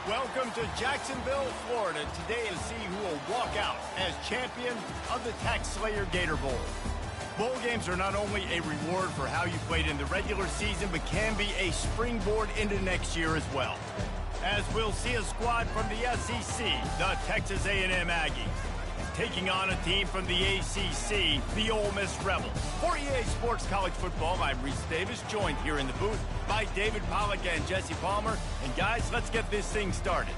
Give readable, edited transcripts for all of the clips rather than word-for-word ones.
Welcome to Jacksonville, Florida. Today to see who will walk out as champion of the Tax Slayer Gator Bowl. Bowl games are not only a reward for how you played in the regular season, but can be a springboard into next year as well. As we'll see a squad from the SEC, the Texas A&M Aggies, taking on a team from the ACC, the Ole Miss Rebels. For EA Sports College Football, I'm Reese Davis, joined here in the booth by David Pollack and Jesse Palmer. And guys, let's get this thing started.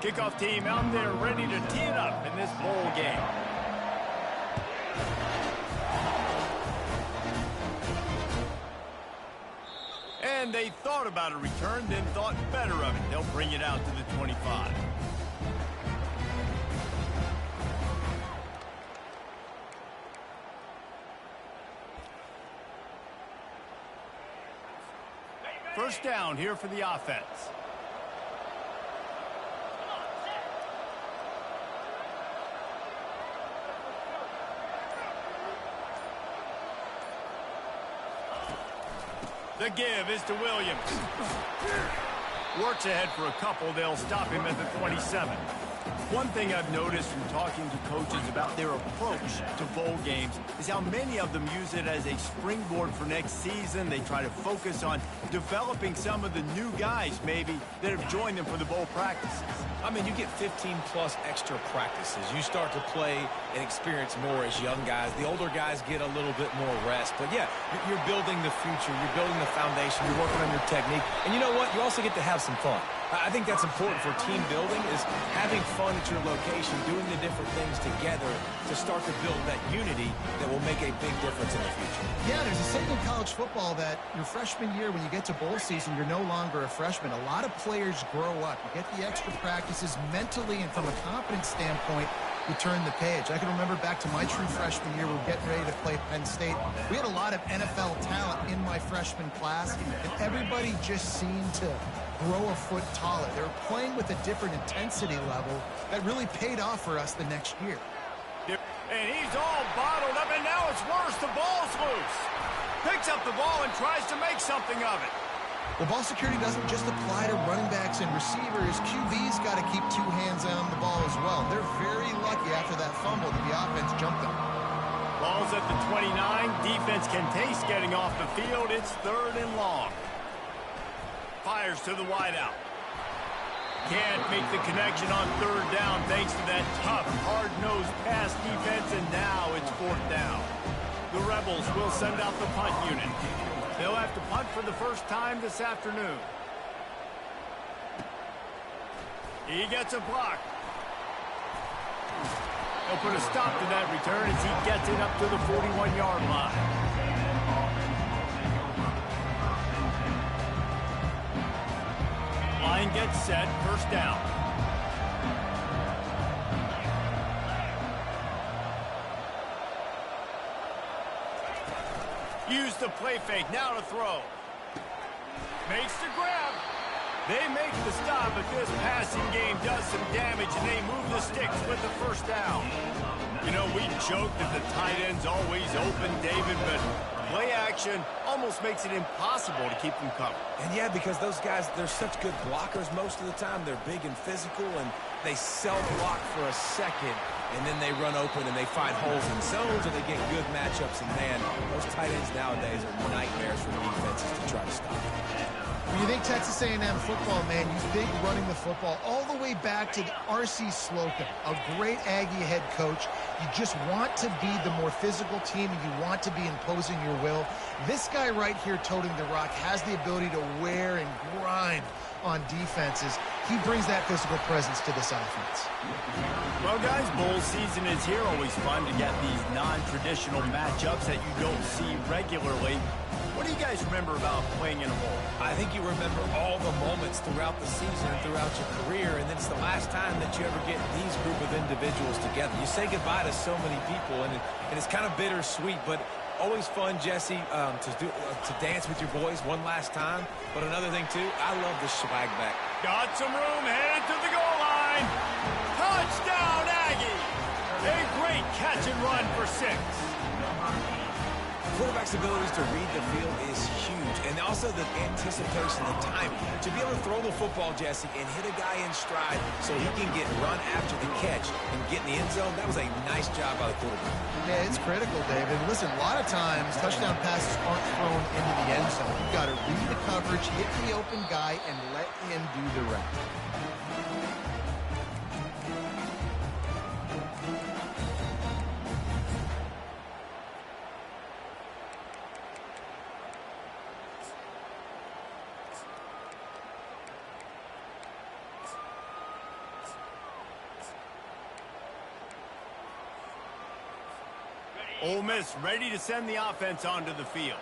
Kickoff team out there ready to tee it up in this bowl game. And they thought about a return, then thought better of it. They'll bring it out to the 25. First down here for the offense. The give is to Williams. Works ahead for a couple. They'll stop him at the 27. One thing I've noticed from talking to coaches about their approach to bowl games is how many of them use it as a springboard for next season. They try to focus on developing some of the new guys, maybe, that have joined them for the bowl practices. I mean, you get 15-plus extra practices. You start to play and experience more as young guys. The older guys get a little bit more rest. But, yeah, you're building the future. You're building the foundation. You're working on your technique. And you know what? You also get to have some fun. I think that's important for team building, is having fun at your location, doing the different things together to start to build that unity that will make a big difference in the future. Yeah, there's a saying in college football that your freshman year, when you get to bowl season, you're no longer a freshman. A lot of players grow up. You get the extra practices mentally, and from a confidence standpoint, you turn the page. I can remember back to my true freshman year, we were getting ready to play Penn State. We had a lot of NFL talent in my freshman class, and everybody just seemed to grow a foot taller. They were playing with a different intensity level that really paid off for us the next year. And he's all bottled up, and now it's worse. The ball's loose. Picks up the ball and tries to make something of it. Well, ball security doesn't just apply to running backs and receivers. QB's got to keep two hands on the ball as well. They're very lucky after that fumble that the offense jumped them. Ball's at the 29. Defense can taste getting off the field. It's 3rd and long. Fires to the wideout. Can't make the connection on 3rd down thanks to that tough, hard-nosed pass defense, and now it's 4th down. The Rebels will send out the punt unit. They'll have to punt for the first time this afternoon. He gets a block. They'll put a stop to that return as he gets it up to the 41-yard line. Line gets set, first down. Use the play fake, now to throw. Makes the grab. They make the stop, but this passing game does some damage, and they move the sticks with the first down. You know, we joke that the tight end's always open, David, but play action almost makes it impossible to keep them covered. And, yeah, because those guys, they're such good blockers most of the time. They're big and physical, and they self-block for a second, and then they run open and they find holes in zones, or they get good matchups. And, man, those tight ends nowadays are nightmares for defenses to try to stop. When you think Texas A&M football, man, you think running the football all the way back to R.C. Slocum, a great Aggie head coach. You just want to be the more physical team, and you want to be imposing your will. This guy right here toting the rock has the ability to wear and grind on defenses. He brings that physical presence to this offense. Well, guys, bowl season is here. Always fun to get these non-traditional matchups that you don't see regularly. What do you guys remember about playing in a bowl? I think you remember all the moments throughout the season and throughout your career, and then it's the last time that you ever get these group of individuals together. You say goodbye to so many people, and it's kind of bittersweet, but always fun, Jesse, to dance with your boys one last time. But another thing, too, I love the swag back. Got some room, headed to the goal line. Touchdown, Aggie! A great catch and run for 6. Quarterback's abilities to read the field is huge, and also the anticipation, the timing. To be able to throw the football, Jesse, and hit a guy in stride so he can get run after the catch and get in the end zone, that was a nice job by the quarterback. Yeah, it's critical, David. Listen, a lot of times touchdown passes aren't thrown into the end zone. You've got to read the coverage, hit the open guy, and let him do the rest. Ole Miss ready to send the offense onto the field.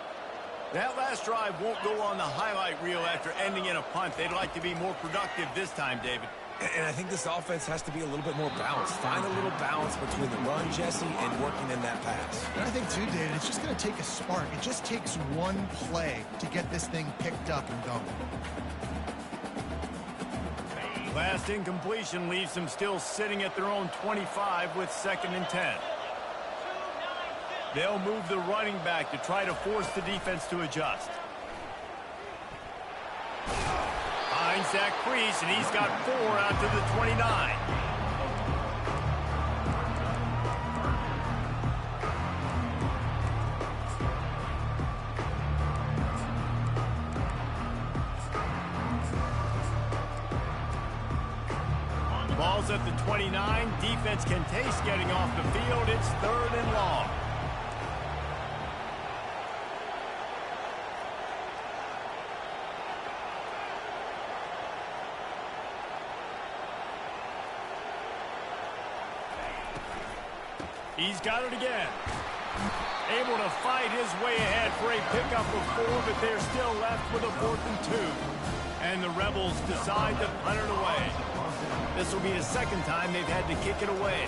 That last drive won't go on the highlight reel after ending in a punt. They'd like to be more productive this time, David. And I think this offense has to be a little bit more balanced. Find a little balance between the run, Jesse, and working in that pass. And I think, too, David, it's just going to take a spark. It just takes one play to get this thing picked up and going. Last incompletion leaves them still sitting at their own 25 with 2nd and 10. They'll move the running back to try to force the defense to adjust. Finds that crease, and he's got 4 out to the 29. Ball's at the 29. Defense can taste getting off the field. It's 3rd and long. He's got it again. Able to fight his way ahead for a pickup of 4, but they're still left with a 4th and 2. And the Rebels decide to punt it away. This will be the 2nd time they've had to kick it away.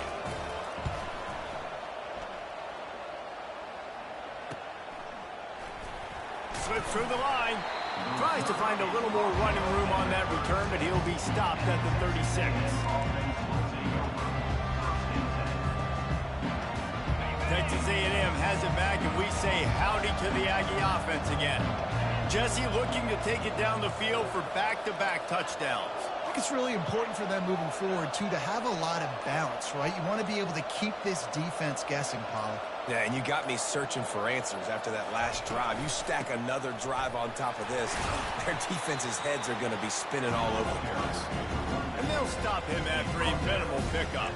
Slips through the line. Tries to find a little more running room on that return, but he'll be stopped at the 36. Texas A&M has it back, and we say howdy to the Aggie offense again. Jesse looking to take it down the field for back-to-back touchdowns. I think it's really important for them moving forward, too, to have a lot of balance, right? You want to be able to keep this defense guessing, Pollock. Yeah, and you got me searching for answers after that last drive. You stack another drive on top of this, their defense's heads are going to be spinning all over the place. And they'll stop him after a minimal pickup.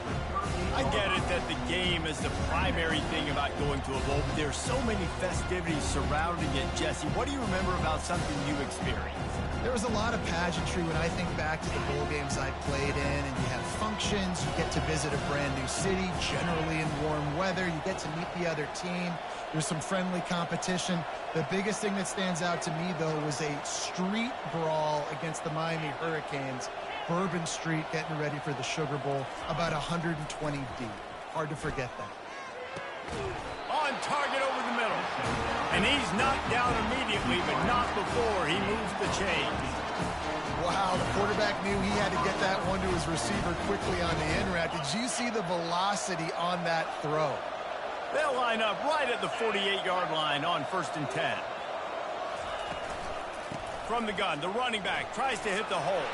I get it that the game is the primary thing about going to a bowl, but there's so many festivities surrounding it. Jesse, what do you remember about something you experienced? There was a lot of pageantry when I think back to the bowl games I played in, and you have functions, you get to visit a brand new city, generally in warm weather, you get to meet the other team, there's some friendly competition. The biggest thing that stands out to me, though, was a street brawl against the Miami Hurricanes. Bourbon Street getting ready for the Sugar Bowl, about 120 deep. Hard to forget that. On target over the middle. And he's knocked down immediately, but not before he moves the chains. Wow, the quarterback knew he had to get that one to his receiver quickly on the in route. Did you see the velocity on that throw? They'll line up right at the 48-yard line on 1st and 10. From the gun, the running back tries to hit the hole.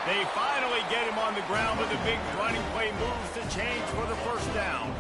They finally get him on the ground, but the big running play moves the chains for the 1st down.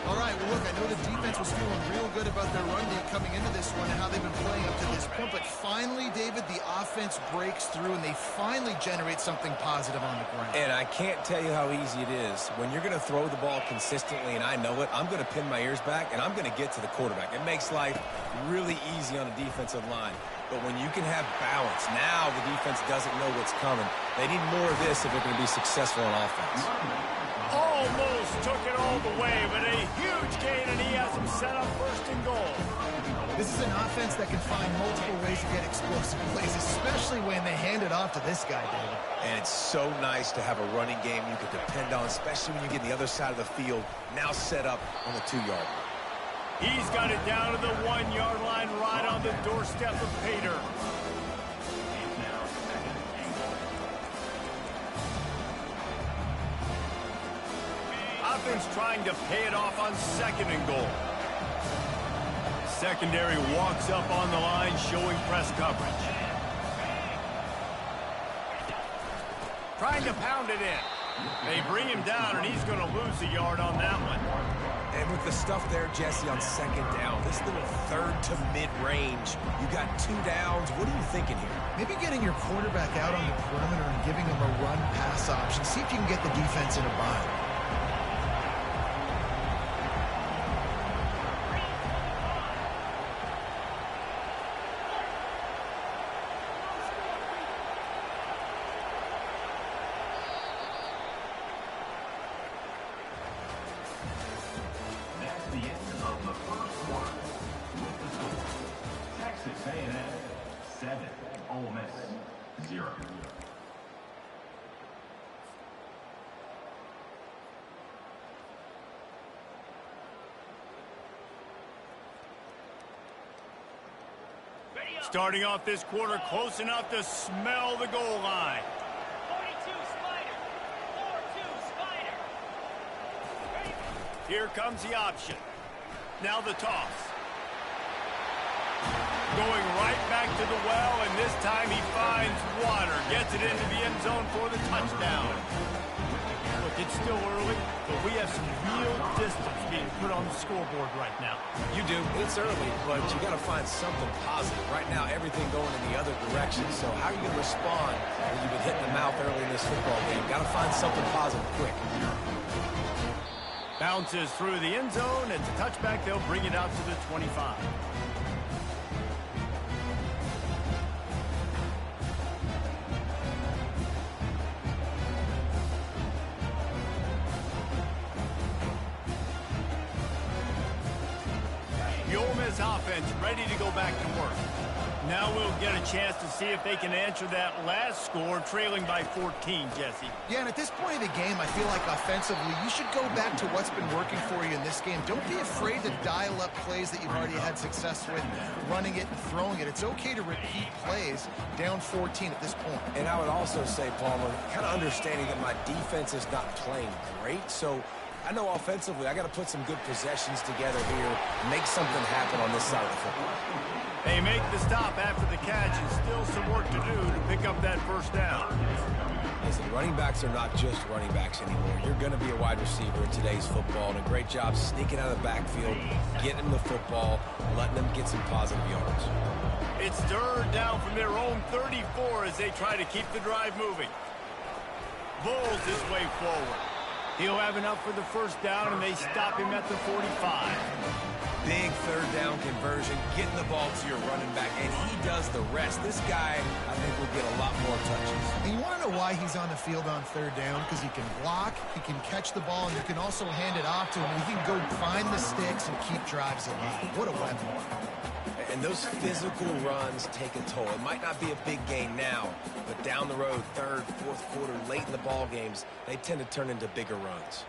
All right, well, look, I know the defense was feeling real good about their run D coming into this one and how they've been playing up to this point, but finally, David, the offense breaks through and they finally generate something positive on the ground. And I can't tell you how easy it is. When you're going to throw the ball consistently, and I know it, I'm going to pin my ears back, and I'm going to get to the quarterback. It makes life really easy on a defensive line. But when you can have balance, now the defense doesn't know what's coming. They need more of this if they're going to be successful on offense. Almost took it all the way, but a huge gain, and he has him set up 1st and goal. This is an offense that can find multiple ways to get explosive plays, especially when they hand it off to this guy, David. And it's so nice to have a running game you can depend on, especially when you get the other side of the field, now set up on the 2-yard line. He's got it down to the 1-yard line, right on the doorstep of Pater. Offense trying to pay it off on 2nd and goal. Secondary walks up on the line, showing press coverage. Trying to pound it in. They bring him down, and he's going to lose a yard on that one. And with the stuff there, Jesse, on 2nd down, this little 3rd to mid-range, you got 2 downs. What are you thinking here? Maybe getting your quarterback out on the perimeter and giving him a run-pass option. See if you can get the defense in a bind. Starting off this quarter close enough to smell the goal line. 42 Spider. 4-2 Spider. Here comes the option. Now the toss. Going right back to the well, and this time he finds water. Gets it into the end zone for the touchdown. Look, it's still early, but we have some real distance being put on the scoreboard right now. You do. It's early, but you got to find something positive. Right now, everything going in the other direction. So how are you going to respond when you've been hitting the mouth early in this football game? Got to find something positive quick. Bounces through the end zone. It's a touchback. They'll bring it out to the 25. The Ole Miss offense ready to go back to work. Now we'll get a chance to see if they can answer that last score, trailing by 14, Jesse. Yeah, and at this point of the game, I feel like offensively, you should go back to what's been working for you in this game. Don't be afraid to dial up plays that you've already had success with, running it and throwing it. It's okay to repeat plays down 14 at this point. And I would also say, Palmer, kind of understanding that my defense is not playing great, so I know offensively I got to put some good possessions together here, make something happen on this side of the football. They make the stop after the catch, and still some work to do to pick up that first down. Listen, running backs are not just running backs anymore. You're going to be a wide receiver in today's football, and a great job sneaking out of the backfield, getting them the football, letting them get some positive yards. It's 3rd down from their own 34 as they try to keep the drive moving. Bowles his way forward. He'll have enough for the first down, and they stop him at the 45. Big 3rd down conversion, getting the ball to your running back, and he does the rest. This guy, I think, will get a lot more touches. And you want to know why he's on the field on 3rd down? Because he can block, he can catch the ball, and you can also hand it off to him. And he can go find the sticks and keep drives alive. What a weapon. And those physical runs take a toll. It might not be a big gain now, but down the road, 3rd, 4th quarter, late in the ball games, they tend to turn into bigger runs.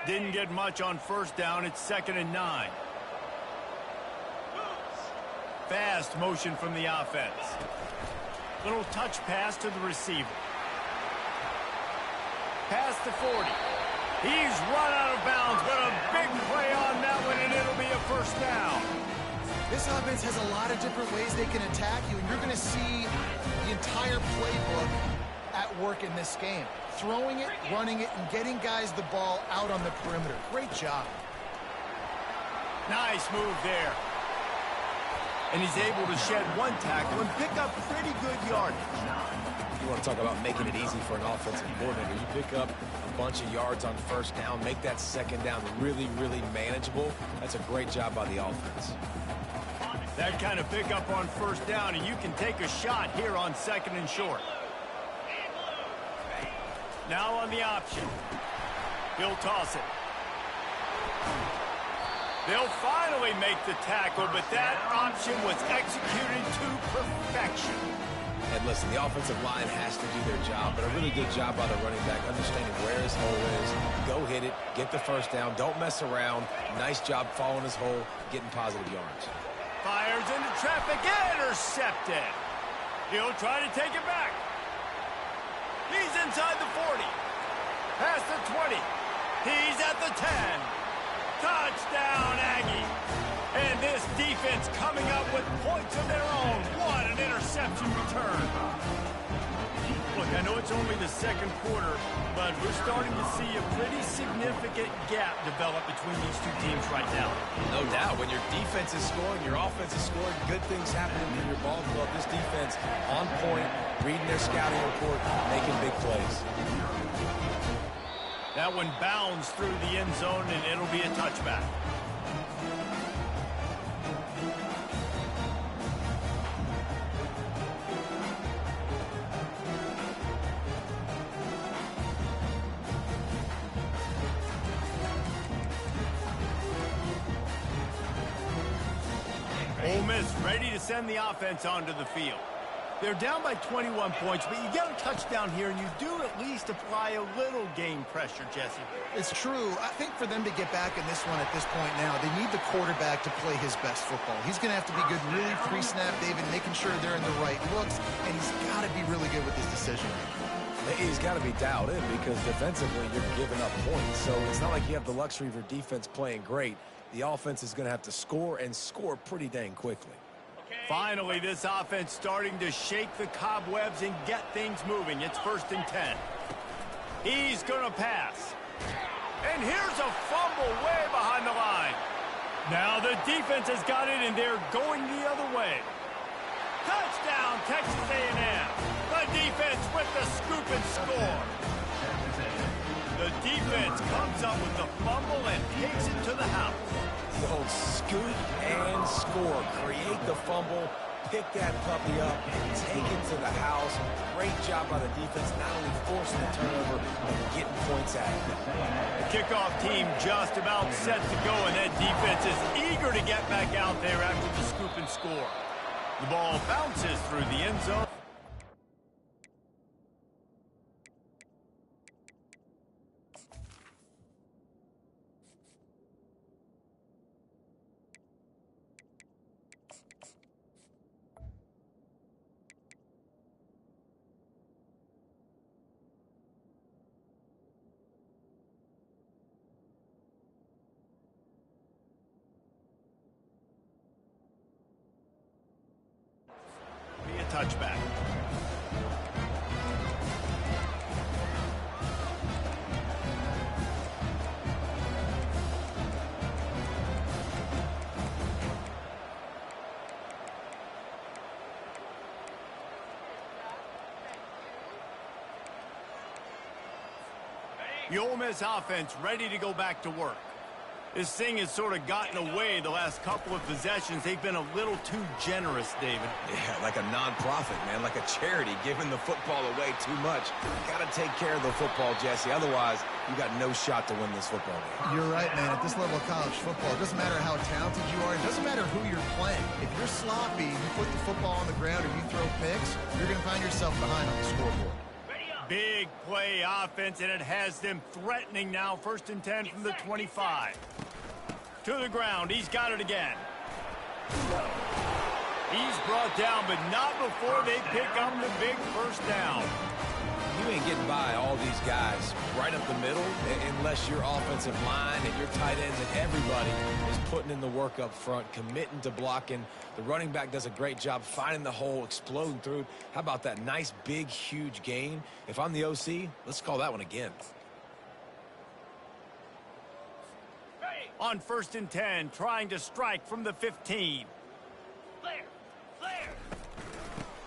Didn't get much on first down. It's 2nd and 9. Fast motion from the offense. Little touch pass to the receiver. Past the 40. He's run out of bounds, but a big play on that one, and it'll be a first down. This offense has a lot of different ways they can attack you, and you're going to see the entire playbook at work in this game. Throwing it, running it, and getting guys the ball out on the perimeter. Great job. Nice move there. And he's able to shed one tackle and pick up pretty good yardage. You want to talk about making it easy for an offensive coordinator. You pick up a bunch of yards on first down, make that 2nd down really, really manageable. That's a great job by the offense. That kind of pickup on first down, and you can take a shot here on 2nd and short. Now on the option. He'll toss it. They'll finally make the tackle, but that option was executed to perfection. And listen, the offensive line has to do their job, but a really good job by the running back, understanding where his hole is. Go hit it, get the first down, don't mess around. Nice job following his hole, getting positive yards. Fires into traffic, intercepted. He'll try to take it back. He's inside the 40. Past the 20. He's at the 10. Touchdown, Aggie. And this defense coming up with points of their own. What an interception return. Look, I know it's only the 2nd quarter, but we're starting to see a pretty significant gap develop between these two teams right now. No doubt. When your defense is scoring, your offense is scoring, good things happening in your ball club. This defense on point, reading their scouting report, making big plays. That one bounds through the end zone, and it'll be a touchback. Ole Miss ready to send the offense onto the field. They're down by 21 points, but you get a touchdown here, and you do at least apply a little game pressure, Jesse. It's true. I think for them to get back in this one at this point now, they need the quarterback to play his best football. He's going to have to be good really pre-snap, David, making sure they're in the right looks, and he's got to be really good with his decision. He's got to be dialed in because defensively you're giving up points. So it's not like you have the luxury of your defense playing great. The offense is going to have to score and score pretty dang quickly. Finally, this offense starting to shake the cobwebs and get things moving. It's 1st and 10. He's going to pass. And here's a fumble way behind the line. Now the defense has got it, and they're going the other way. Touchdown, Texas A&M. The defense with the scoop and score. The defense comes up with the fumble and takes it to the house. The old scoop and score. Create the fumble, pick that puppy up, take it to the house. Great job by the defense, not only forcing the turnover, but getting points out of it. The kickoff team just about set to go, and that defense is eager to get back out there after the scoop and score. The ball bounces through the end zone. Touchback. The Ole Miss offense ready to go back to work. This thing has sort of gotten away the last couple of possessions. They've been a little too generous, David. Yeah, like a non-profit, man, like a charity, giving the football away too much. Got to take care of the football, Jesse. Otherwise, you got no shot to win this football game. You're right, man. At this level of college football, it doesn't matter how talented you are. It doesn't matter who you're playing. If you're sloppy, you put the football on the ground or you throw picks, you're going to find yourself behind on the scoreboard. Big play offense, and it has them threatening now. 1st and 10 from the 25. To the ground. He's got it again. He's brought down, but not before they pick up the big first down. You ain't getting by all these guys right up the middle unless your offensive line and your tight ends and everybody is putting in the work up front, committing to blocking. The running back does a great job finding the hole, exploding through. How about that nice, big, huge gain? If I'm the OC, let's call that one again. On 1st and 10, trying to strike from the 15.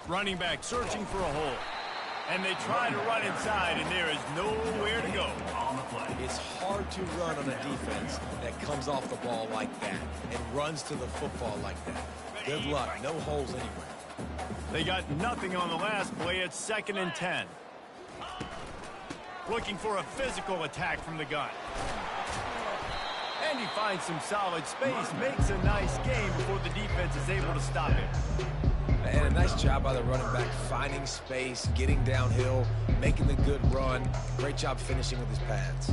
Running back searching for a hole. And they try to run inside, and there is nowhere to go. It's hard to run on a defense that comes off the ball like that and runs to the football like that. Good luck. No holes anywhere. They got nothing on the last play. It's 2nd and 10. Looking for a physical attack from the gun. And he finds some solid space, makes a nice gain before the defense is able to stop him. And a nice job by the running back, finding space, getting downhill, making the good run. Great job finishing with his pads.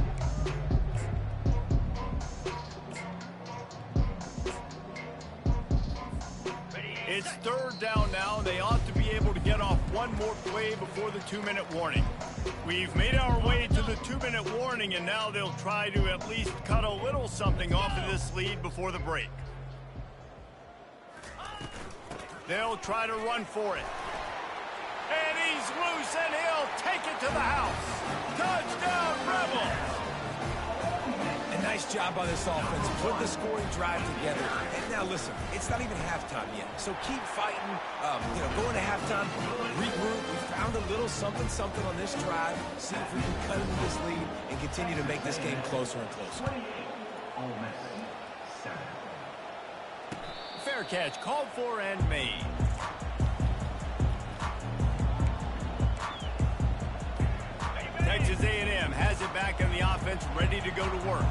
It's 3rd down now, and they ought to be able to get off one more play before the 2-minute warning. We've made our way to the 2-minute warning, and now they'll try to at least cut a little something off of this lead before the break. They'll try to run for it. And he's loose, and he'll take it to the house. Touchdown, Rebels! A nice job by this offense. Put the scoring drive together. And now listen, it's not even halftime yet. So keep fighting, going to halftime, regroup. We found a little something on this drive. See if we can cut into this lead and continue to make this game closer and closer. Fair catch, called for and made. Texas A&M has it back in the offense, ready to go to work.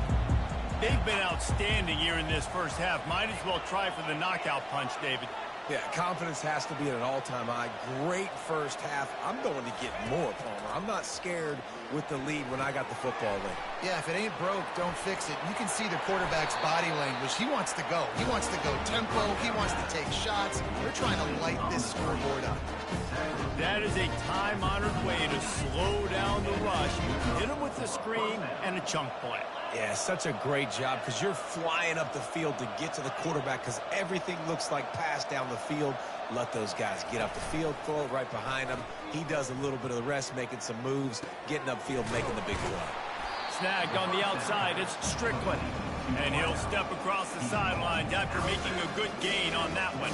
They've been outstanding here in this first half. Might as well try for the knockout punch, David. Yeah, confidence has to be at an all-time high. Great first half. I'm going to get more, Palmer. I'm not scared with the lead when I got the football late. Yeah, if it ain't broke, don't fix it. You can see the quarterback's body language. He wants to go. He wants to go tempo. He wants to take shots. They're trying to light this scoreboard up. That is a time-honored way to slow down the rush. Hit him with the screen and a chunk play. Yeah, such a great job because you're flying up the field to get to the quarterback because everything looks like pass down the field. Let those guys get up the field, throw it right behind him. He does a little bit of the rest, making some moves, getting upfield, making the big play. Snagged on the outside, it's Strickland. And he'll step across the sidelines after making a good gain on that one.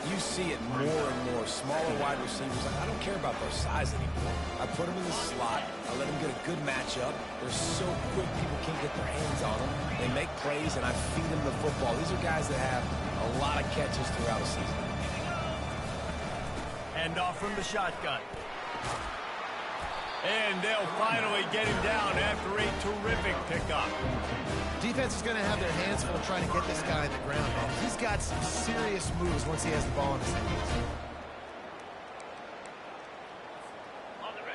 You see it more and more. Smaller wide receivers. I don't care about their size anymore. I put them in the slot. I let them get a good matchup. They're so quick, people can't get their hands on them. They make plays, and I feed them the football. These are guys that have a lot of catches throughout a season. Hand off from the shotgun. And they'll finally get him down after a terrific pickup. Defense is going to have their hands full trying to get this guy on the ground, man. He's got some serious moves once he has the ball in his hands.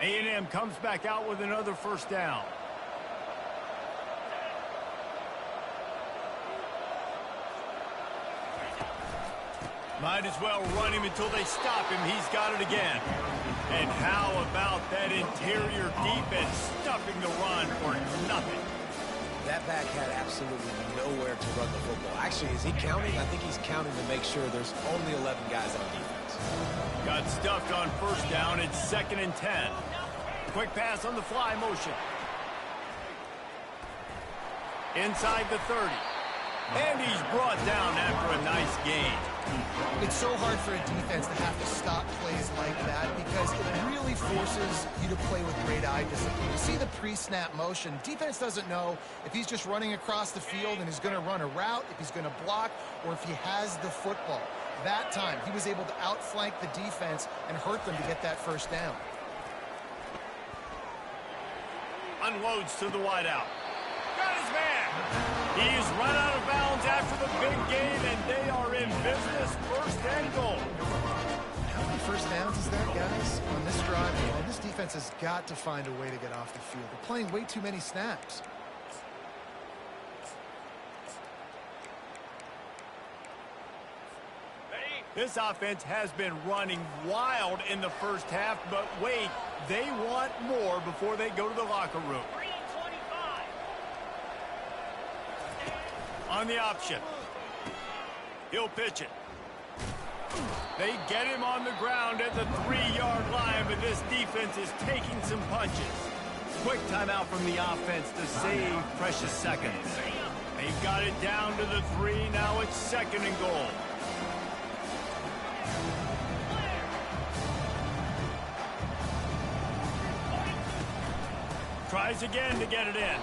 A&M comes back out with another first down. Might as well run him until they stop him. He's got it again. And how about that interior defense stuffing the run for nothing? That back had absolutely nowhere to run the football. Actually, is he counting? I think he's counting to make sure there's only 11 guys on defense. Got stuffed on first down. It's 2nd and 10. Quick pass on the fly motion. Inside the 30. And he's brought down after a nice gain. It's so hard for a defense to have to stop plays like that because it really forces you to play with great eye discipline. You see the pre-snap motion. Defense doesn't know if he's just running across the field and is going to run a route, if he's going to block, or if he has the football. That time, he was able to outflank the defense and hurt them to get that first down. Unloads to the wideout. Got his man. He's run out of bounds after the big gain, and they are in business. 1st and goal. How many first downs is that, guys, on this drive? Well, this defense has got to find a way to get off the field. They're playing way too many snaps. This offense has been running wild in the first half, but wait, they want more before they go to the locker room. On the option. He'll pitch it. They get him on the ground at the 3-yard line, but this defense is taking some punches. Quick timeout from the offense to save precious seconds. They've got it down to the 3. Now it's 2nd and goal. Tries again to get it in.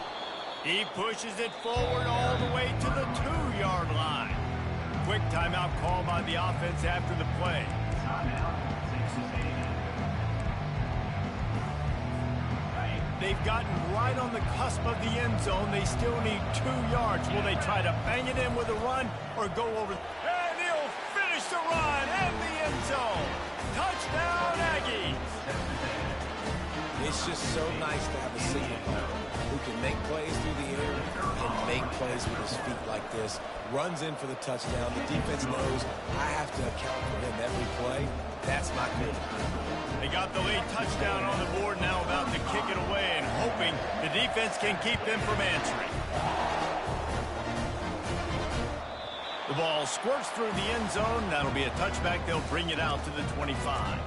He pushes it forward all the way to the 2-yard line. quick timeout call by the offense after the play. They've gotten right on the cusp of the end zone. They still need 2 yards. Will they try to bang it in with a run or go over? And he'll finish the run and the end zone. Touchdown, Aggies. It's just so nice to have a signal caller who can make plays through the air and make plays with his feet like this. Runs in for the touchdown. The defense knows I have to account for him every play. That's my goal. They got the late touchdown on the board, now about to kick it away and hoping the defense can keep them from answering. The ball squirts through the end zone. That'll be a touchback. They'll bring it out to the 25.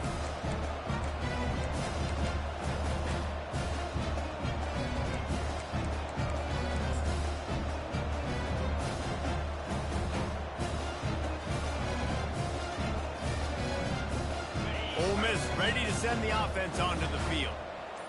Ole Miss ready to send the offense onto the field.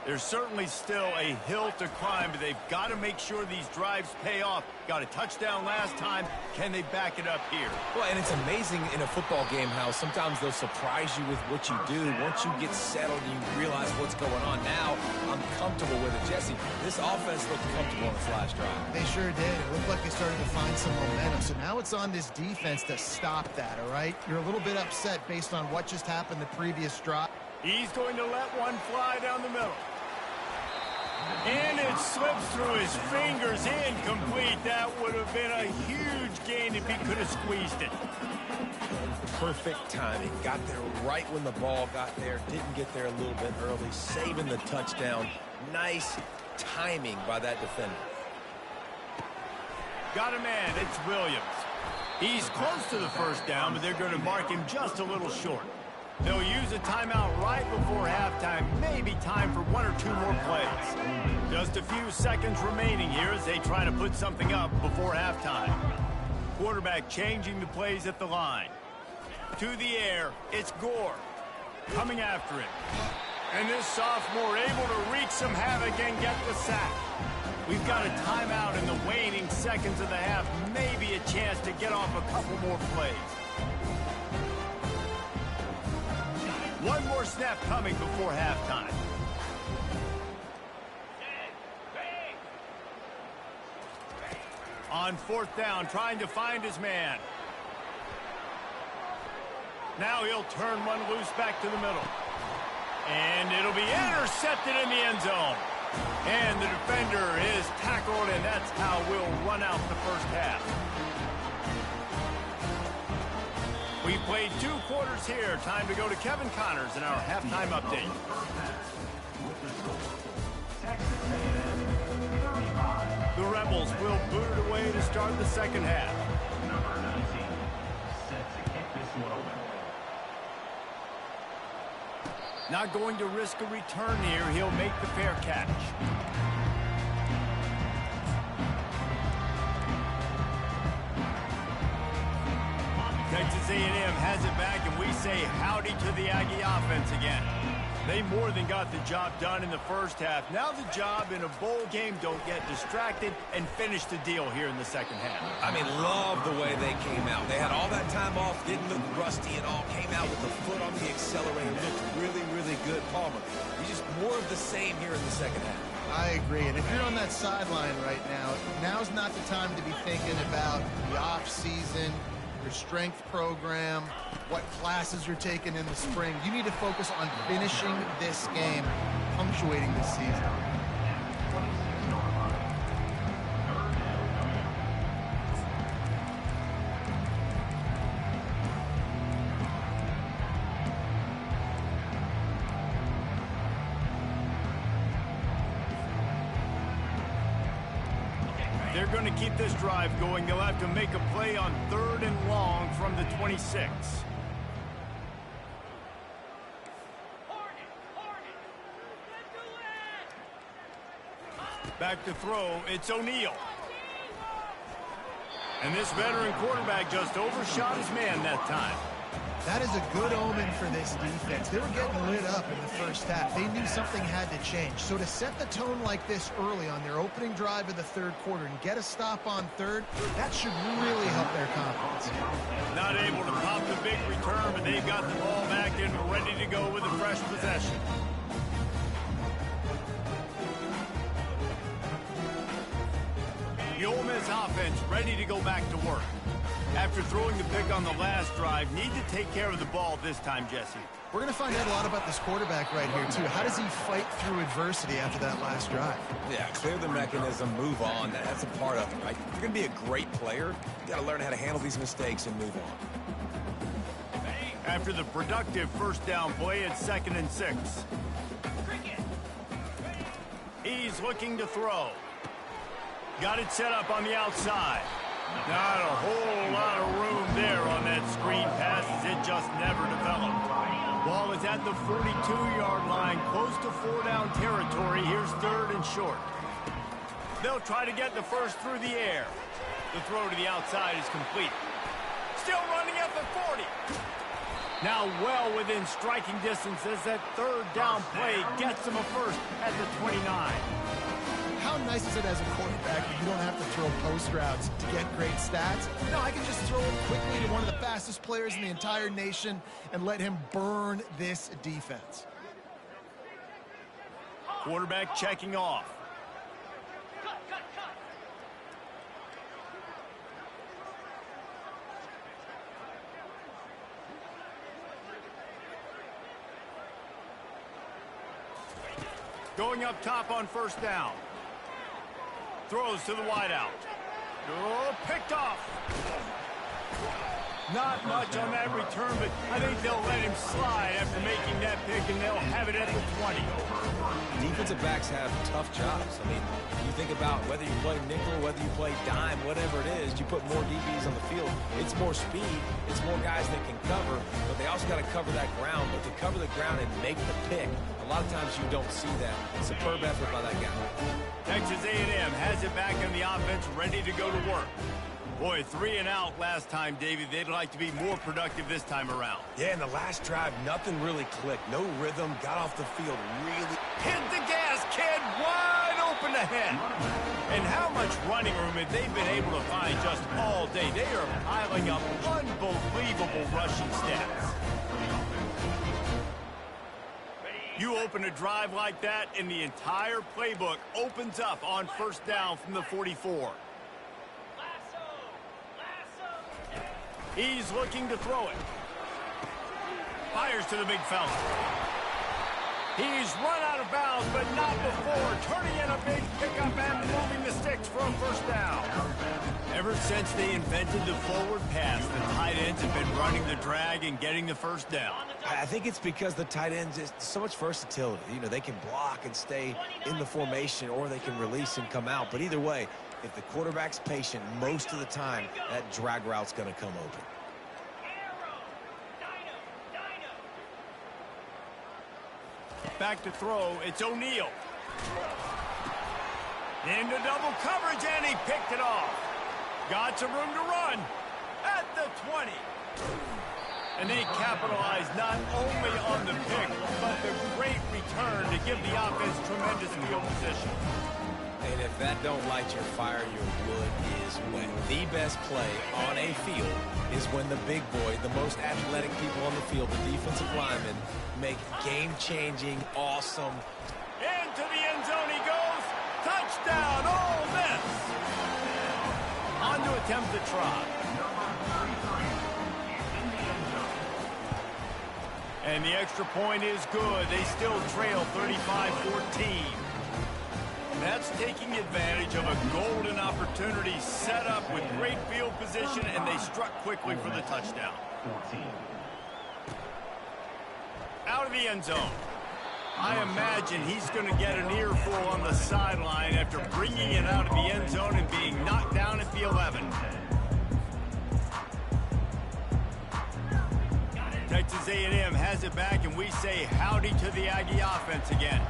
There's certainly still a hill to climb, but they've got to make sure these drives pay off. Got a touchdown last time. Can they back it up here? Well, and it's amazing in a football game how sometimes they'll surprise you with what you do. Once you get settled and you realize what's going on, now I'm comfortable with it. Jesse, this offense looked comfortable in this last drive. They sure did. It looked like they started to find some momentum. So now it's on this defense to stop that, all right? You're a little bit upset based on what just happened the previous drive. He's going to let one fly down the middle. And it slips through his fingers, incomplete. That would have been a huge gain if he could have squeezed it. Perfect timing. Got there right when the ball got there. Didn't get there a little bit early. Saving the touchdown. Nice timing by that defender. Got a man. It's Williams. He's close to the first down, but they're going to mark him just a little short. They'll use a timeout right before halftime. Maybe time for 1 or 2 more plays. Just a few seconds remaining here as they try to put something up before halftime. Quarterback changing the plays at the line. To the air, it's Gore. Coming after him. And this sophomore able to wreak some havoc and get the sack. We've got a timeout in the waning seconds of the half. Maybe a chance to get off a couple more plays. One more snap coming before halftime. On 4th down, trying to find his man. Now he'll turn one loose back to the middle. And it'll be intercepted in the end zone. And the defender is tackled, and that's how we'll run out the first half. We've played 2 quarters here. Time to go to Kevin Connors in our halftime update. The Rebels will boot it away to start the second half. Number 19 set to kick this one away. Not going to risk a return here. He'll make the fair catch. Texas A&M has it back, and we say howdy to the Aggie offense again. They more than got the job done in the first half. Now the job in a bowl game, don't get distracted and finish the deal here in the second half. I mean, love the way they came out. They had all that time off, didn't look rusty at all, came out with the foot on the accelerator, looked really, really good. Palmer, you just more of the same here in the second half. I agree. And if you're on that sideline right now, now's not the time to be thinking about the off-season, your strength program, what classes you're taking in the spring. You need to focus on finishing this game, punctuating this season. They're going to keep this drive going. They'll have to make a play on 3rd and long from the 26. Back to throw, it's O'Neal. And this veteran quarterback just overshot his man that time. That is a good omen for this defense. They were getting lit up in the first half. They knew something had to change. So to set the tone like this early on their opening drive of the third quarter and get a stop on third, that should really help their confidence. Not able to pop the big return, but they've got the ball back and ready to go with a fresh possession. The Ole Miss offense ready to go back to work. After throwing the pick on the last drive, need to take care of the ball this time, Jesse. We're going to find out a lot about this quarterback right here, too. How does he fight through adversity after that last drive? Yeah, clear the mechanism, move on. That's a part of it, right? If you're going to be a great player, you got to learn how to handle these mistakes and move on. After the productive first down play, it's 2nd and 6. He's looking to throw. Got it set up on the outside. Not a whole lot of room there on that screen pass as it just never developed. Ball is at the 42-yard line, close to 4-down territory. Here's 3rd and short. They'll try to get the first through the air. The throw to the outside is complete. Still running at the 40. Now well within striking distance as that 3rd down play gets them a first at the 29. How nice is it as a quarterback that you don't have to throw post routes to get great stats? No, I can just throw it quickly to one of the fastest players in the entire nation and let him burn this defense. Quarterback checking off. Going up top on first down. Throws to the wideout. Oh, picked off. Not much on that return, but I think they'll let him slide after making that pick, and they'll have it at the 20. Defensive backs have tough jobs. I mean, you think about whether you play nickel, whether you play dime, whatever it is, you put more DBs on the field. It's more speed. It's more guys that can cover, but they also got to cover that ground. But to cover the ground and make the pick, a lot of times you don't see that. Superb effort by that guy. Texas A&M has it back in the offense, ready to go to work. Boy, 3 and out last time, David. They'd like to be more productive this time around. Yeah, in the last drive, nothing really clicked. No rhythm, got off the field really. Hit the gas, kid, wide open ahead. And how much running room have they been able to find just all day? They are piling up unbelievable rushing stats. You open a drive like that, and the entire playbook opens up on first down from the 44. He's looking to throw it. Fires to the big fella. He's run out of bounds, but not before turning in a big pickup and moving the sticks for a first down. Ever since they invented the forward pass, the tight ends have been running the drag and getting the first down. I think it's because the tight ends is so much versatility. You know, they can block and stay in the formation, or they can release and come out. But either way, if the quarterback's patient most of the time, that drag route's going to come open. Back to throw, it's O'Neal. Into double coverage, and he picked it off. Got some room to run at the 20. And they capitalized not only on the pick, but the great return to give the offense tremendous field position. And if that don't light your fire, your wood is wet. The best play on a field is when the big boy, the most athletic people on the field, the defensive linemen, make game-changing, awesome. Into the end zone he goes. Touchdown, Ole Miss. On to attempt the try. And the extra point is good. They still trail 35-14. That's taking advantage of a golden opportunity set up with great field position, and they struck quickly for the touchdown. Out of the end zone. I imagine he's going to get an earful on the sideline after bringing it out of the end zone and being knocked down at the 11. Texas A&M has it back, and we say howdy to the Aggie offense again.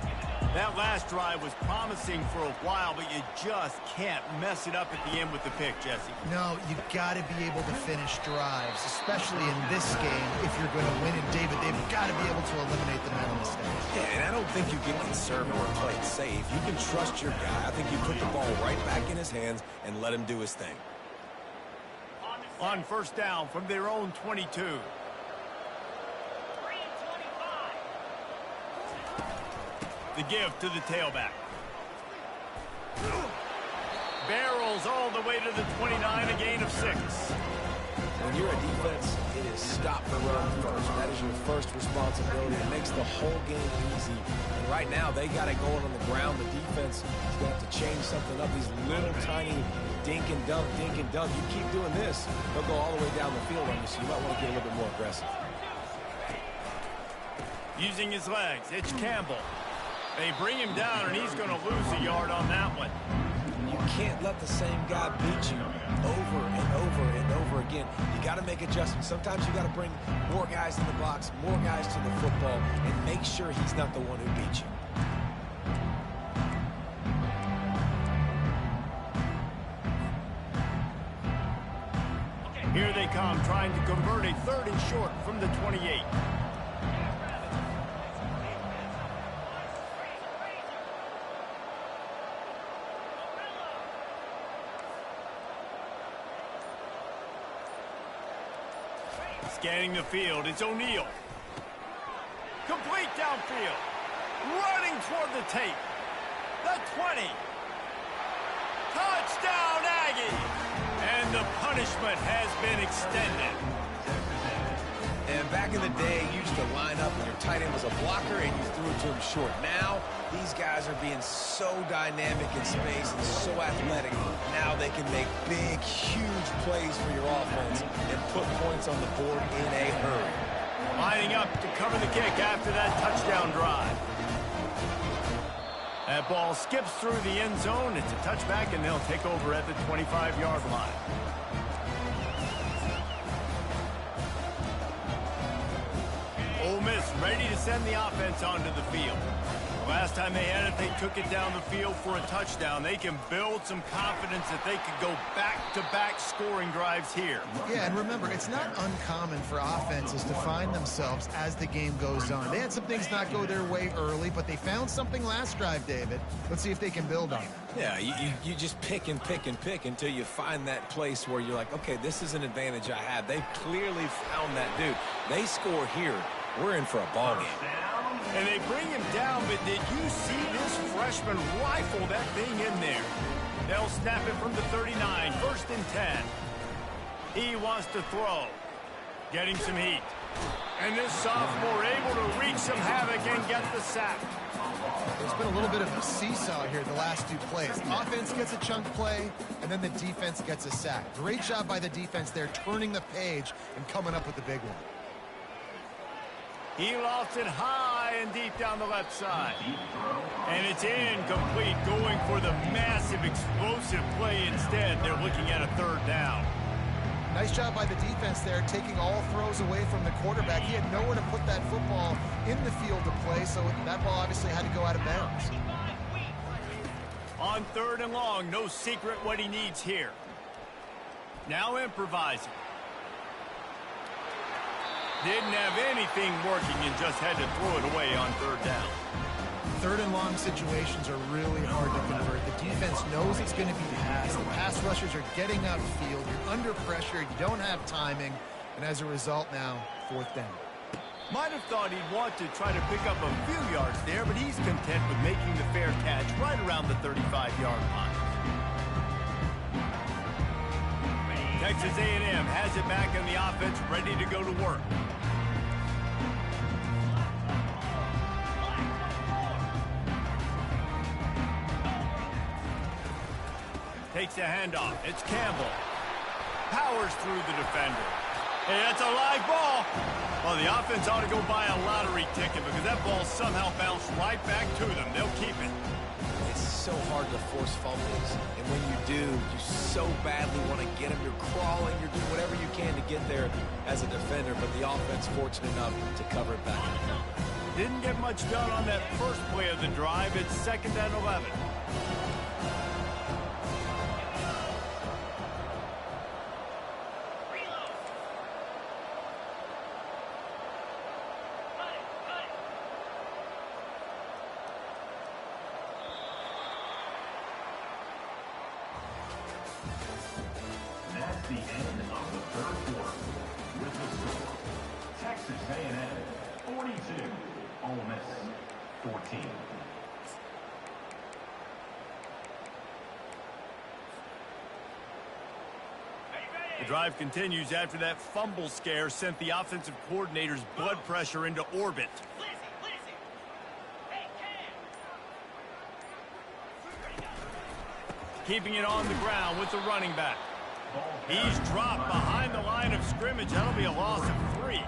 That last drive was promising for a while, but you just can't mess it up at the end with the pick, Jesse. No, you've got to be able to finish drives, especially in this game. If you're going to win it, David, they've got to be able to eliminate the mental mistakes. Yeah, and I don't think you get conservative or play it safe. You can trust your guy. I think you put the ball right back in his hands and let him do his thing. On first down from their own 22. 3 and 25. The give to the tailback. Barrels all the way to the 29, a gain of 6. When you're a defense, it is stop the run first. That is your first responsibility. It makes the whole game easy. And right now, they got it going on the ground. The defense is going to have to change something up. These little tiny dink and dunk, dink and dunk. You keep doing this, they'll go all the way down the field on you, so you might want to get a little bit more aggressive. Using his legs, it's Campbell. They bring him down, and he's going to lose a yard on that one. You can't let the same guy beat you over and over and over again. You got to make adjustments. Sometimes you got to bring more guys in the box, more guys to the football, and make sure he's not the one who beat you. Here they come, trying to convert a 3rd and short from the 28. Scanning the field, it's O'Neal. Complete downfield. Running toward the tape. The 20. Touchdown, Aggie! And the punishment has been extended. And back in the day, you used to line up and your tight end was a blocker and you threw it to him short. Now, these guys are being so dynamic in space and so athletic. Now they can make big, huge plays for your offense and put points on the board in a hurry. Lining up to cover the kick after that touchdown drive. That ball skips through the end zone. It's a touchback, and they'll take over at the 25-yard line. Ole Miss ready to send the offense onto the field. Last time they had it, they took it down the field for a touchdown. They can build some confidence that they could go back-to-back scoring drives here. Yeah, and remember, it's not uncommon for offenses to find themselves as the game goes on. They had some things not go their way early, but they found something last drive, David. Let's see if they can build on it. Yeah, you just pick and pick and pick until you find that place where you're like, okay, this is an advantage I have. They've clearly found that dude. They score here. We're in for a ball game. And they bring him down, but did you see this freshman rifle that thing in there? They'll snap it from the 39, 1st and 10. He wants to throw. Getting some heat. And this sophomore able to wreak some havoc and get the sack. There's been a little bit of a seesaw here the last 2 plays. Offense gets a chunk play, and then the defense gets a sack. Great job by the defense there, turning the page and coming up with the big one. He lofts it high and deep down the left side. And it's incomplete, going for the massive explosive play instead. They're looking at a 3rd down. Nice job by the defense there, taking all throws away from the quarterback. He had nowhere to put that football in the field to play, so that ball obviously had to go out of bounds. On 3rd and long, no secret what he needs here. Now improvising. Didn't have anything working and just had to throw it away on 3rd down. 3rd and long situations are really hard to convert. The defense knows it's going to be passed. The pass rushers are getting upfield. You're under pressure. You don't have timing. And as a result now, 4th down. Might have thought he'd want to try to pick up a few yards there, but he's content with making the fair catch right around the 35-yard line. Texas A&M has it back in the offense, ready to go to work. Takes a handoff. It's Campbell. Powers through the defender. Hey, that's a live ball. Well, the offense ought to go buy a lottery ticket because that ball somehow bounced right back to them. They'll keep it. It's so hard to force fumbles, and when you do, you so badly want to get them. You're crawling, you're doing whatever you can to get there as a defender, but the offense fortunate enough to cover it back. Didn't get much done on that first play of the drive. It's 2nd and 11. That's the end of the third quarter. With the score, Texas A&M 42, Ole Miss 14. The drive continues after that fumble scare sent the offensive coordinator's blood pressure into orbit. Keeping it on the ground with the running back. He's dropped behind the line of scrimmage. That'll be a loss of 3.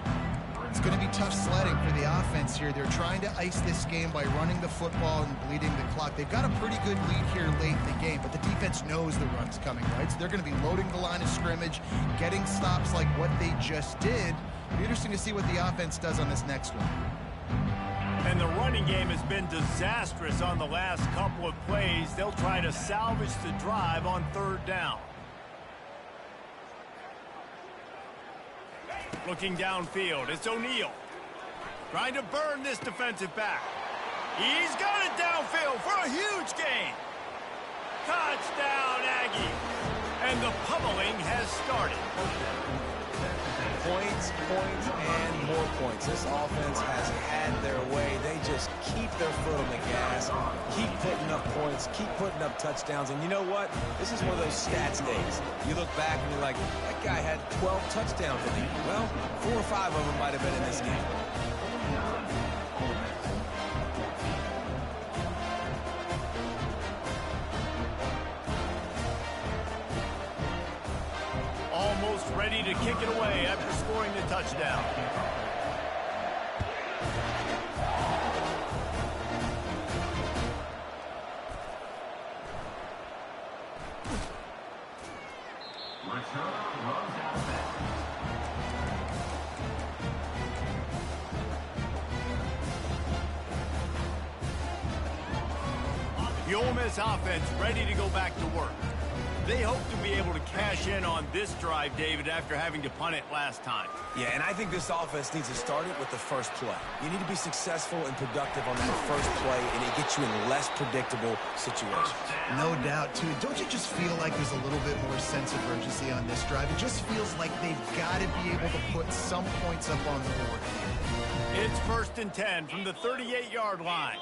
It's going to be tough sledding for the offense here. They're trying to ice this game by running the football and bleeding the clock. They've got a pretty good lead here late in the game, but the defense knows the run's coming, right? So they're going to be loading the line of scrimmage, getting stops like what they just did. It'll be interesting to see what the offense does on this next one. And the running game has been disastrous on the last couple of plays. They'll try to salvage the drive on 3rd down. Looking downfield, it's O'Neal. Trying to burn this defensive back. He's got it downfield for a huge gain. Touchdown, Aggie. And the pummeling has started. Points, and more points. This offense has had their way. They just keep their foot on the gas, keep putting up points, keep putting up touchdowns. And you know what? This is one of those stats days. You look back and you're like, that guy had 12 touchdowns in it. Well, 4 or 5 of them might have been in this game. Almost ready to kick it away after scoring the touchdown. Return runs out of bounds. The Ole Miss offense ready to go back to work. They hope to be able to cash in on this drive, David, after having to punt it last time. Yeah, and I think this offense needs to start it with the first play. You need to be successful and productive on that first play, and it gets you in less predictable situations. No doubt, too. Don't you just feel like there's a little bit more sense of urgency on this drive? It just feels like they've got to be able to put some points up on the board here. It's 1st and 10 from the 38-yard line.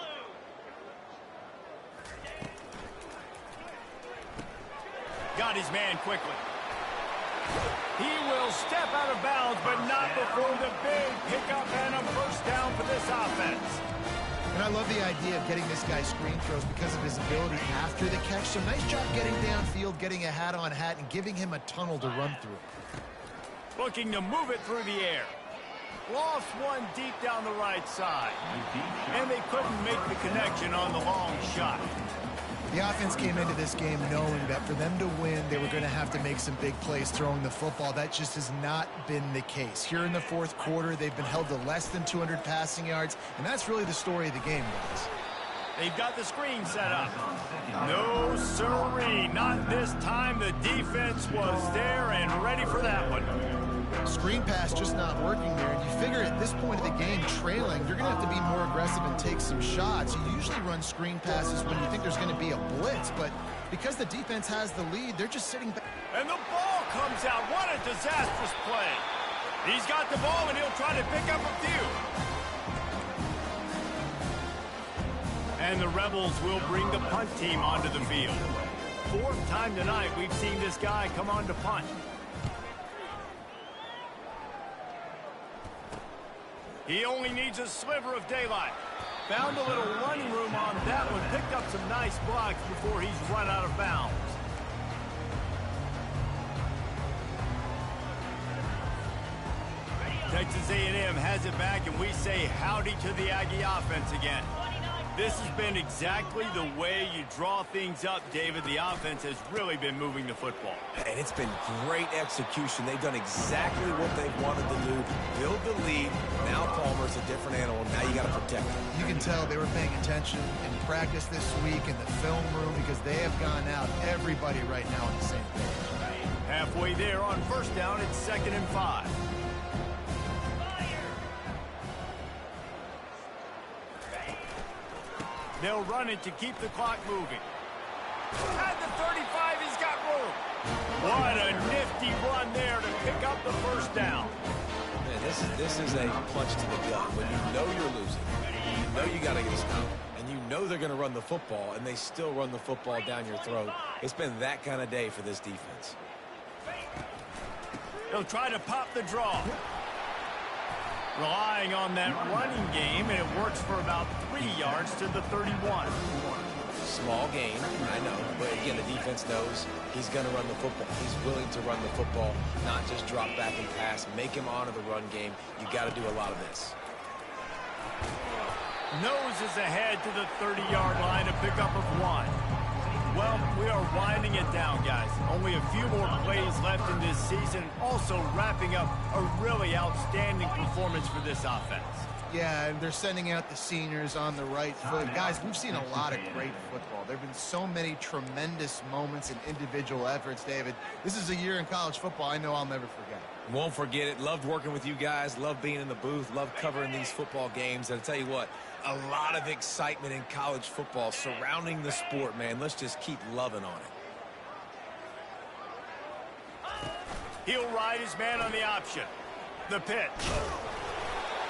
Got his man quickly. He will step out of bounds, but not before the big pickup and a first down for this offense. And I love the idea of getting this guy screen throws because of his ability after the catch. So nice job getting downfield, getting a hat-on-hat, and giving him a tunnel to run through. Looking to move it through the air. Lost one deep down the right side. And they couldn't make the connection on the long shot. The offense came into this game knowing that for them to win, they were going to have to make some big plays throwing the football. That just has not been the case. Here in the 4th quarter, they've been held to less than 200 passing yards, and that's really the story of the game, guys. They've got the screen set up. No, sirree. Not this time. The defense was there and ready for that one. Screen pass just not working there. And you figure at this point of the game, trailing, you're going to have to be more aggressive and take some shots. You usually run screen passes when you think there's going to be a blitz, but because the defense has the lead, they're just sitting back. And the ball comes out. What a disastrous play. He's got the ball, and he'll try to pick up a few. And the Rebels will bring the punt team onto the field. 4th time tonight we've seen this guy come on to punt. He only needs a sliver of daylight. Found a little running room on that one. Picked up some nice blocks before he's run out of bounds. Texas A&M has it back, and we say howdy to the Aggie offense again. This has been exactly the way you draw things up, David. The offense has really been moving the football. And it's been great execution. They've done exactly what they've wanted to do. Build the lead. Now Palmer's a different animal. Now you got to protect him. You can tell they were paying attention in practice this week in the film room because they have gone out, everybody right now on the same page. Halfway there on first down, it's 2nd and 5. They'll run it to keep the clock moving. At the 35, he's got room. What a nifty run there to pick up the first down. Man, this is a punch to the gut. When you know you're losing, you know you got to get a stop, and you know they're going to run the football, and they still run the football down your throat. It's been that kind of day for this defense. They'll try to pop the draw. Relying on that running game, and it works for about 3 yards to the 31. Small gain, I know, but again, the defense knows he's going to run the football. He's willing to run the football, not just drop back and pass, make him honor the run game. You got to do a lot of this. Nose is ahead to the 30-yard line, a pickup of 1. Well, we are winding it down, guys. Only a few more plays left in this season. Also wrapping up a really outstanding performance for this offense. Yeah, and they're sending out the seniors on the right foot. Guys, we've seen a lot of great football. There have been so many tremendous moments and individual efforts, David. This is a year in college football I know I'll never forget. Won't forget it. Loved working with you guys. Loved being in the booth. Loved covering these football games. And I'll tell you what, a lot of excitement in college football surrounding the sport, man. Let's just keep loving on it. He'll ride his man on the option. The pitch.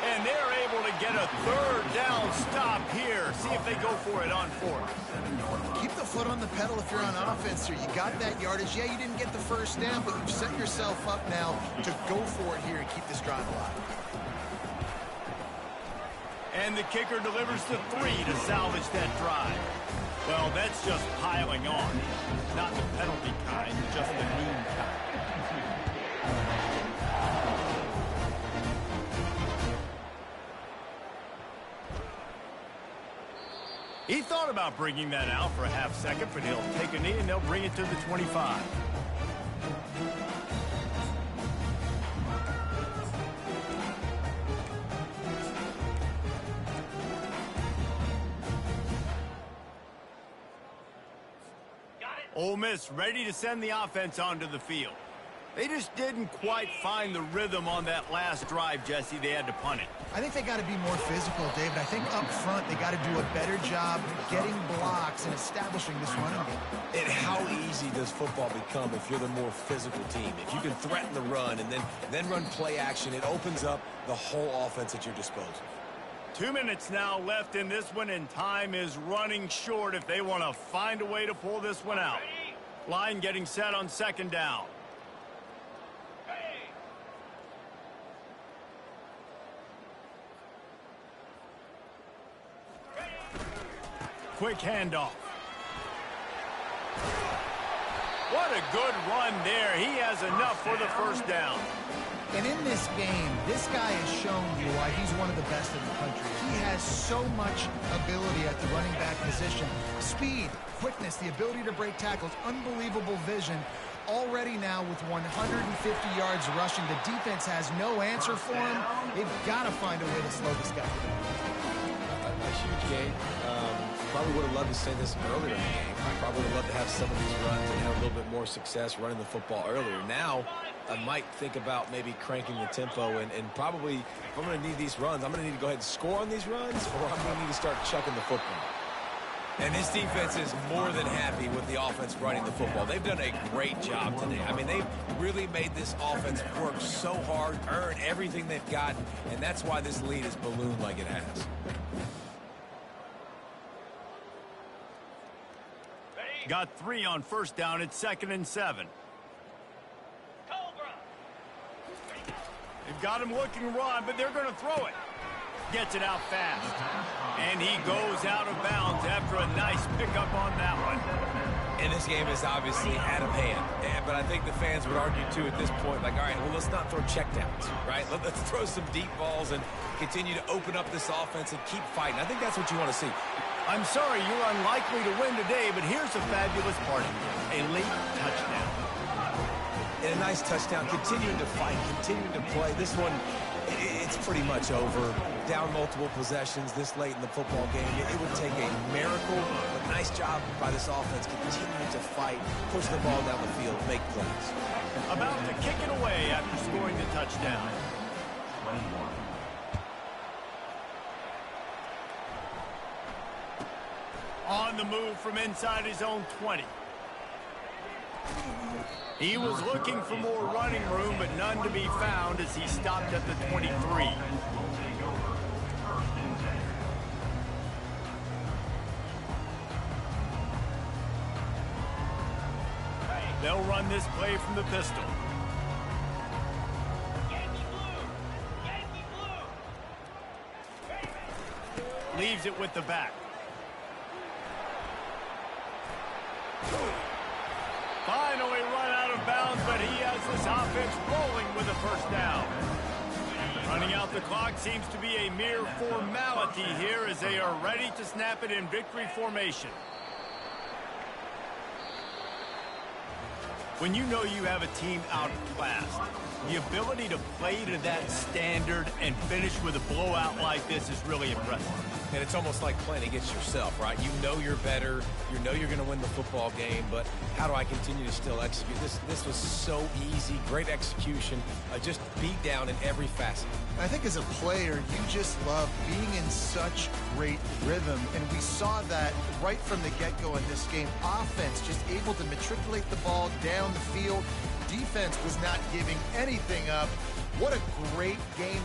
And they're able to get a 3rd down stop here. See if they go for it on 4th. Keep the foot on the pedal if you're on offense here. You got that yardage. Yeah, you didn't get the first down, but you've set yourself up now to go for it here and keep this drive alive. And the kicker delivers the 3 to salvage that drive. Well, that's just piling on. Not the penalty kind, just the mean kind. He thought about bringing that out for a half second, but he'll take a knee and they'll bring it to the 25. Ole Miss ready to send the offense onto the field. They just didn't quite find the rhythm on that last drive, Jesse. They had to punt it. I think they got to be more physical, David. I think up front they got to do a better job getting blocks and establishing this running game. And how easy does football become if you're the more physical team? If you can threaten the run and then run play action, it opens up the whole offense at your disposal. 2 minutes now left in this one, and time is running short if they want to find a way to pull this one out. Line getting set on 2nd down. Quick handoff. What a good run there. He has enough for the first down. And in this game, this guy has shown you why he's one of the best in the country. He has so much ability at the running back position. Speed, quickness, the ability to break tackles, unbelievable vision. Already now with 150 yards rushing, the defense has no answer for him. They've got to find a way to slow this guy down. A huge game. Probably would have loved to say this earlier in the game. I probably would have loved to have some of these runs and have a little bit more success running the football earlier. Now, I might think about maybe cranking the tempo and probably, if I'm going to need these runs, I'm going to need to go ahead and score on these runs, or I'm going to need to start chucking the football. And this defense is more than happy with the offense running the football. They've done a great job today. I mean, they've really made this offense work so hard, earn everything they've gotten, and that's why this lead is ballooned like it has. Got 3 on first down. It's 2nd and 7. They've got him looking run, but they're going to throw it. Gets it out fast. And he goes out of bounds after a nice pickup on that one. And this game is obviously out of hand. But I think the fans would argue, too, at this point, like, all right, well, let's not throw checkdowns, right? Let's throw some deep balls and continue to open up this offense and keep fighting. I think that's what you want to see. I'm sorry you're unlikely to win today, but here's a fabulous party. A late touchdown. And a nice touchdown, continuing to fight, continuing to play. This one, it's pretty much over. Down multiple possessions this late in the football game. It would take a miracle, but nice job by this offense continuing to fight, push the ball down the field, make plays. About to kick it away after scoring the touchdown. 21. On the move from inside his own 20. He was looking for more running room, but none to be found as he stopped at the 23. They'll run this play from the pistol. Yankee blue! Yankee blue! Leaves it with the back. Finally run out of bounds, but he has this offense rolling with a first down. Running out the clock seems to be a mere formality here as they are ready to snap it in victory formation. When you know you have a team outclassed, the ability to play to that standard and finish with a blowout like this is really impressive. And it's almost like playing against yourself, right? You know you're better. You know you're going to win the football game, but how do I continue to still execute? This was so easy, great execution, just beat down in every facet. I think as a player, you just love being in such great rhythm, and we saw that right from the get-go in this game. Offense just able to matriculate the ball down the field. Defense was not giving anything up. What a great game